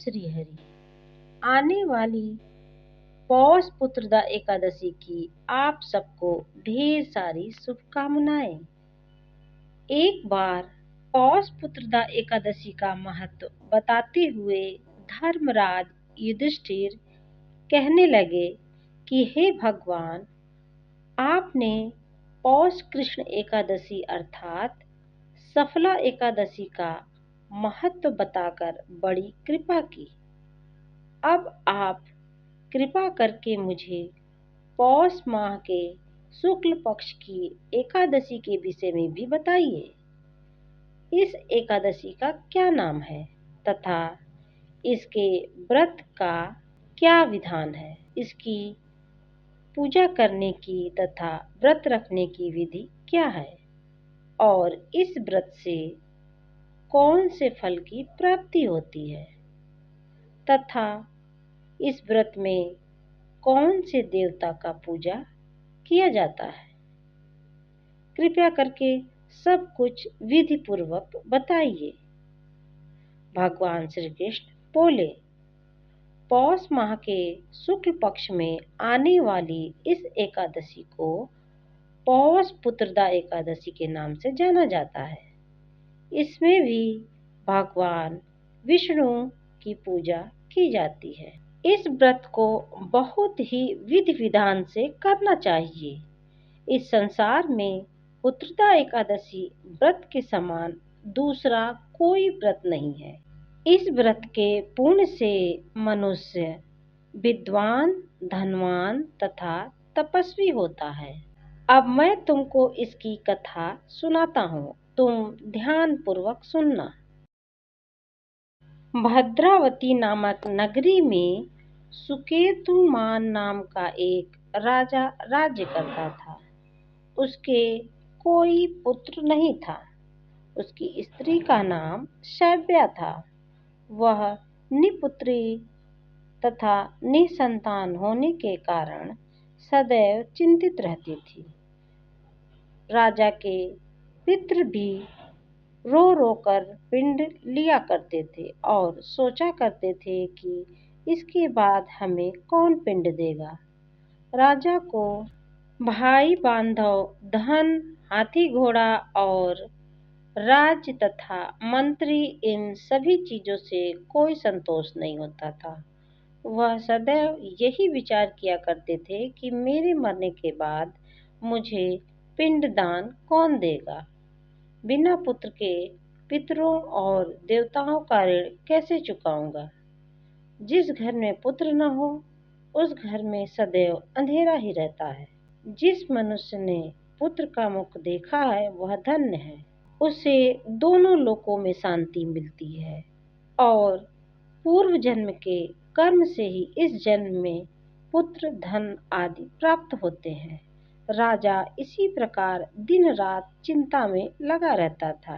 श्री हरि। आने वाली पौष पुत्रदा एकादशी की आप सबको ढेर सारी शुभकामनाएं। एक बार पौष पुत्रदा एकादशी का महत्व बताते हुए धर्मराज युधिष्ठिर कहने लगे कि हे भगवान, आपने पौष कृष्ण एकादशी अर्थात सफला एकादशी का महत्व बताकर बड़ी कृपा की। अब आप कृपा करके मुझे पौष माह के शुक्ल पक्ष की एकादशी के विषय में भी बताइए। इस एकादशी का क्या नाम है तथा इसके व्रत का क्या विधान है, इसकी पूजा करने की तथा व्रत रखने की विधि क्या है और इस व्रत से कौन से फल की प्राप्ति होती है तथा इस व्रत में कौन से देवता का पूजा किया जाता है। कृपया करके सब कुछ विधि पूर्वक बताइए। भगवान श्री कृष्ण बोले, पौष माह के शुक्ल पक्ष में आने वाली इस एकादशी को पौष पुत्रदा एकादशी के नाम से जाना जाता है। इसमें भी भगवान विष्णु की पूजा की जाती है। इस व्रत को बहुत ही विधि विधान से करना चाहिए। इस संसार में पुत्रदा एकादशी व्रत के समान दूसरा कोई व्रत नहीं है। इस व्रत के पुण्य से मनुष्य विद्वान, धनवान तथा तपस्वी होता है। अब मैं तुमको इसकी कथा सुनाता हूँ, तुम ध्यान पूर्वक सुनना। भद्रावती नामक नगरी में सुकेतुमान नाम का एक राजा राज्य करता था। उसके कोई पुत्र नहीं था। उसकी स्त्री का नाम शैव्या था। वह निपुत्री तथा निसंतान होने के कारण सदैव चिंतित रहती थी। राजा के पितृ भी रो रो कर पिंड लिया करते थे और सोचा करते थे कि इसके बाद हमें कौन पिंड देगा। राजा को भाई बांधव, धन, हाथी घोड़ा और राज्य तथा मंत्री, इन सभी चीजों से कोई संतोष नहीं होता था। वह सदैव यही विचार किया करते थे कि मेरे मरने के बाद मुझे पिंडदान कौन देगा। बिना पुत्र के पितरों और देवताओं का ऋण कैसे चुकाऊंगा। जिस घर में पुत्र न हो उस घर में सदैव अंधेरा ही रहता है। जिस मनुष्य ने पुत्र का मुख देखा है वह धन्य है। उसे दोनों लोकों में शांति मिलती है और पूर्व जन्म के कर्म से ही इस जन्म में पुत्र, धन आदि प्राप्त होते हैं। राजा इसी प्रकार दिन रात चिंता में लगा रहता था।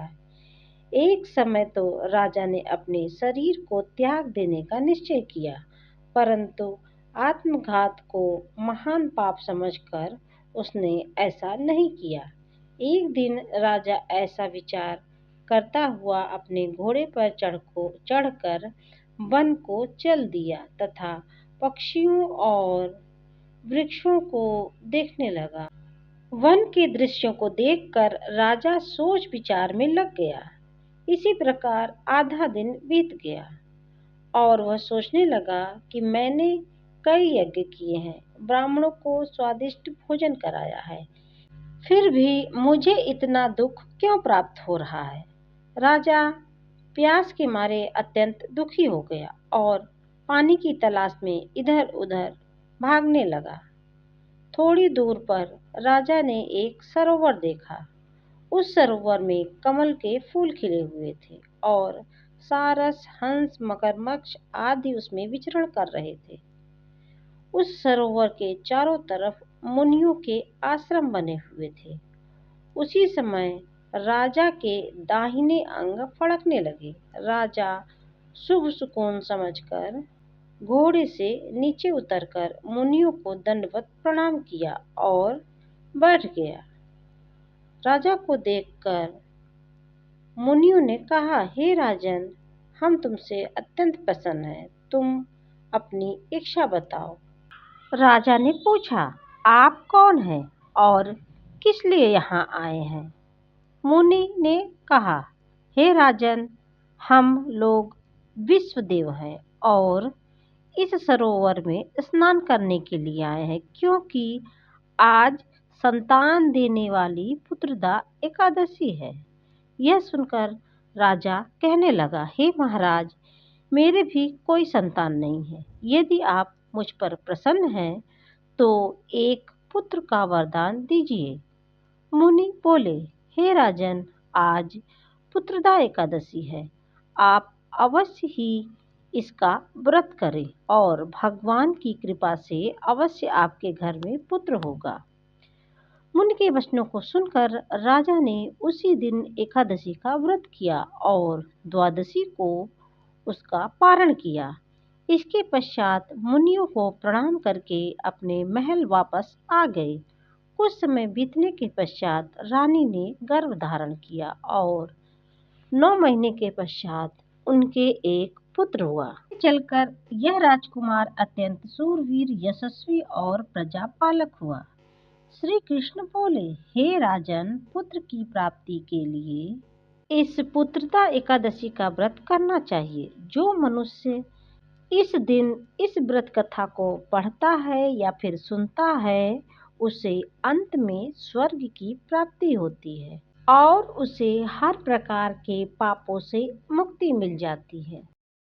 एक समय तो राजा ने अपने शरीर को त्याग देने का निश्चय किया, परंतु आत्मघात को महान पाप समझकर उसने ऐसा नहीं किया। एक दिन राजा ऐसा विचार करता हुआ अपने घोड़े पर चढ़कर वन को चल दिया तथा पक्षियों और वृक्षों को देखने लगा। वन के दृश्यों को देखकर राजा सोच विचार में लग गया। इसी प्रकार आधा दिन बीत गया और वह सोचने लगा कि मैंने कई यज्ञ किए हैं, ब्राह्मणों को स्वादिष्ट भोजन कराया है, फिर भी मुझे इतना दुख क्यों प्राप्त हो रहा है। राजा प्यास के मारे अत्यंत दुखी हो गया और पानी की तलाश में इधर उधर भागने लगा। थोड़ी दूर पर राजा ने एक सरोवर देखा। उस सरोवर में कमल के फूल खिले हुए थे और सारस, हंस, मगरमच्छ आदि उसमें विचरण कर रहे थे। उस सरोवर के चारों तरफ मुनियों के आश्रम बने हुए थे। उसी समय राजा के दाहिने अंग फड़कने लगे। राजा शुभ सुकून समझकर घोड़े से नीचे उतरकर मुनियों को दंडवत प्रणाम किया और बैठ गया। राजा को देखकर मुनियों ने कहा, हे राजन, हम तुमसे अत्यंत प्रसन्न हैं। तुम अपनी इच्छा बताओ। राजा ने पूछा, आप कौन हैं और किस लिए यहाँ आए हैं? मुनि ने कहा, हे राजन, हम लोग विश्वदेव हैं और इस सरोवर में स्नान करने के लिए आए हैं, क्योंकि आज संतान देने वाली पुत्रदा एकादशी है। यह सुनकर राजा कहने लगा, हे महाराज, मेरे भी कोई संतान नहीं है। यदि आप मुझ पर प्रसन्न हैं तो एक पुत्र का वरदान दीजिए। मुनि बोले, हे राजन, आज पुत्रदा एकादशी है। आप अवश्य ही इसका व्रत करें और भगवान की कृपा से अवश्य आपके घर में पुत्र होगा। मुनि के वचनों को सुनकर राजा ने उसी दिन एकादशी का व्रत किया और द्वादशी को उसका पारण किया। इसके पश्चात मुनियों को प्रणाम करके अपने महल वापस आ गए। कुछ समय बीतने के पश्चात रानी ने गर्भ धारण किया और 9 महीने के पश्चात उनके एक पुत्र हुआ। चलकर यह राजकुमार अत्यंत शूरवीर, यशस्वी और प्रजापालक हुआ। श्री कृष्ण बोले, हे राजन, पुत्र की प्राप्ति के लिए इस पुत्रदा एकादशी का व्रत करना चाहिए। जो मनुष्य इस दिन इस व्रत कथा को पढ़ता है या फिर सुनता है, उसे अंत में स्वर्ग की प्राप्ति होती है और उसे हर प्रकार के पापों से मुक्ति मिल जाती है।